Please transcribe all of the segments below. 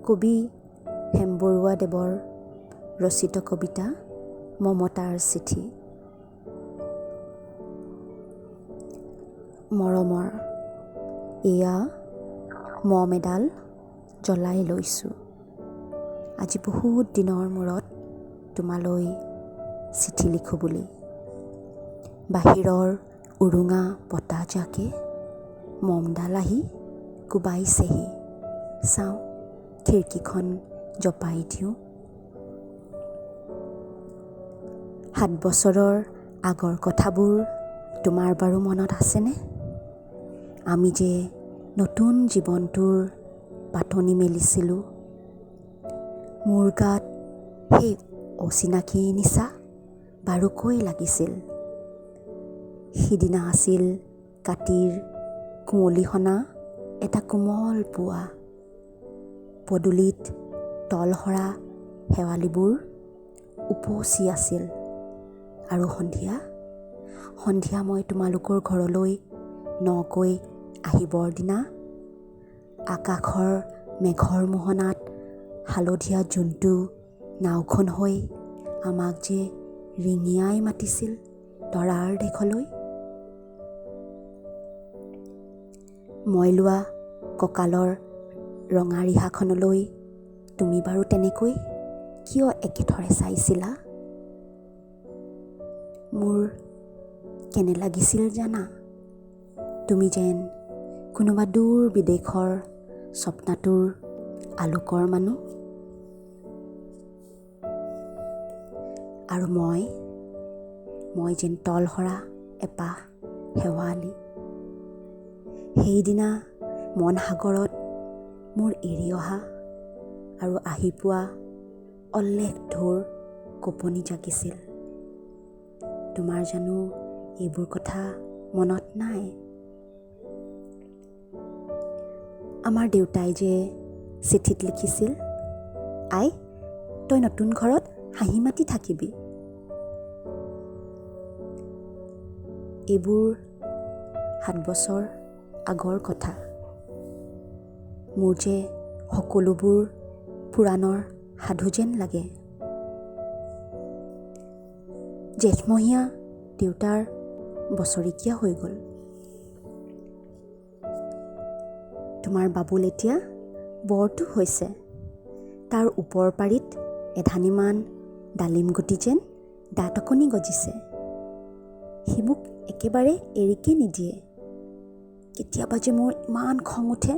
কবি হেমবৰুৱাদেৱৰ ৰচিত কবিতা মমতাৰ চিঠি। মৰমৰ, এয়া মম এডাল জ্বলাই লৈছোঁ। আজি বহুত দিনৰ মূৰত তোমালৈ চিঠি লিখোঁ বুলি। বাহিৰৰ উৰুঙা বতাহজাকে মমডাল আহি কোবাইছেহি। চাওঁ খিৰিকীখন জপাই দিওঁ। 7 বছৰৰ আগৰ কথাবোৰ তোমাৰ বাৰু মনত আছেনে? আমি যে নতুন জীৱনটোৰ পাতনি মেলিছিলোঁ। মোৰ গাত সেই অচিনাকি নিচা বাৰুকৈ লাগিছিল। সিদিনা আছিল কাতিৰ কুঁৱলীসনা এটা কোমল পুৱা। পদূলিত তলসৰা শেৱালিবোৰ উপচি আছিল। আৰু সন্ধিয়া মই তোমালোকৰ ঘৰলৈ নকৈ আহিবৰ দিনা আকাশৰ মেঘৰ মোহনাত হালধীয়া জোনটো নাওখন হৈ আমাক যে ৰিঙিয়াই মাতিছিল তৰাৰ দেশলৈ। মই লোৱা কঁকালৰ ৰঙা ৰিহাখনলৈ তুমি বাৰু তেনেকৈ কিয় একেথৰে চাইছিলা? মোৰ কেনে লাগিছিল জানা? তুমি যেন কোনোবা দূৰ বিদেশৰ স্বপ্নাতুৰ আলোকৰ মানুহ। আৰু মই যেন তলসৰা এপাহ শেৱালি। সেইদিনা মন সাগৰত মোৰ এৰি অহা আৰু আহি পোৱা অল্লেখ ঢৌৰ কঁপনি জাগিছিল। তোমাৰ জানো এইবোৰ কথা মনত নাই? আমাৰ দেউতাই যে চিঠিত লিখিছিল, আই তই নতুন ঘৰত হাঁহি মাতি থাকিবি। এইবোৰ 7 বছৰ আগৰ কথা। মোৰ যে সকলোবোৰ পুৰাণৰ সাধু যেন লাগে। জেঠমহীয়া দেউতাৰ বছৰেকীয়া হৈ গ'ল। তোমাৰ বাবুল এতিয়া বৰটো হৈছে। তাৰ ওপৰ পাৰিত এধানিমান ডালিম গুটি যেন দাঁত অকণি গজিছে। সি মোক একেবাৰে এৰিকে নিদিয়ে। কেতিয়াবা যে মোৰ ইমান খং উঠে।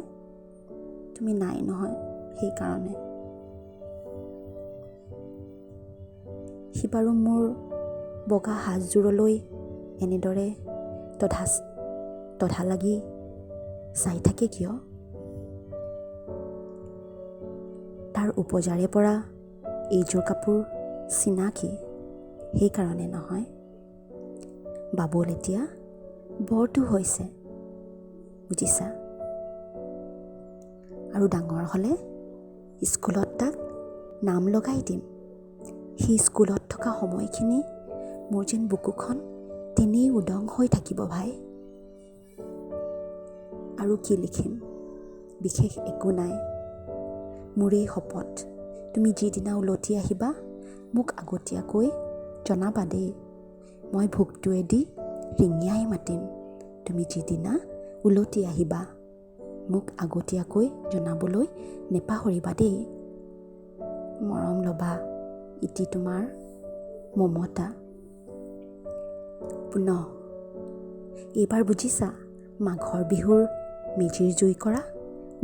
তুমি নাই নহয় সেইকাৰণে। সি বাৰু মোৰ বগা সাজযোৰলৈ এনেদৰে তধা লাগি চাই থাকে কিয়? তাৰ উপজাৰে পৰা এইযোৰ কাপোৰ চিনাকি সেইকাৰণে নহয়। বাবুল এতিয়া বৰটো হৈছে, বুজিছা? আৰু ডাঙৰ হ'লে স্কুলত তাক নাম লগাই দিম। সি স্কুলত থকা সময়খিনি মোৰ যেন বুকুখন তেনেই উদং হৈ থাকিব ভাই। আৰু কি লিখিম? বিশেষ একো নাই। মোৰেই শপত, তুমি যিদিনা উলটি আহিবা মোক আগতীয়াকৈ জনাবা দেই। মই ভোকটোৱেদি ৰিঙিয়াই মাতিম। তুমি যিদিনা উলটি আহিবা মোক আগতীয়াকৈ জনাবলৈ নেপাহৰিবা দেই। মৰম ল'বা, ইতি তোমাৰ মমতা। পুনঃ এইবাৰ বুজিছা, মাঘৰ বিহুৰ মেজিৰ জুই কৰা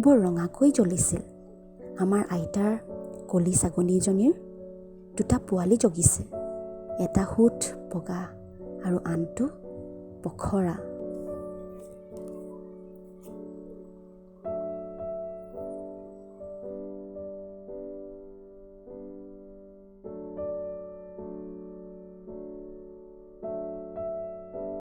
বৰ ৰঙাকৈ জ্বলিছিল। আমাৰ আইতাৰ কলি ছাগলীজনীৰ 2টা পোৱালি জগিছে। এটা সুত বগা আৰু আনটো পখৰা।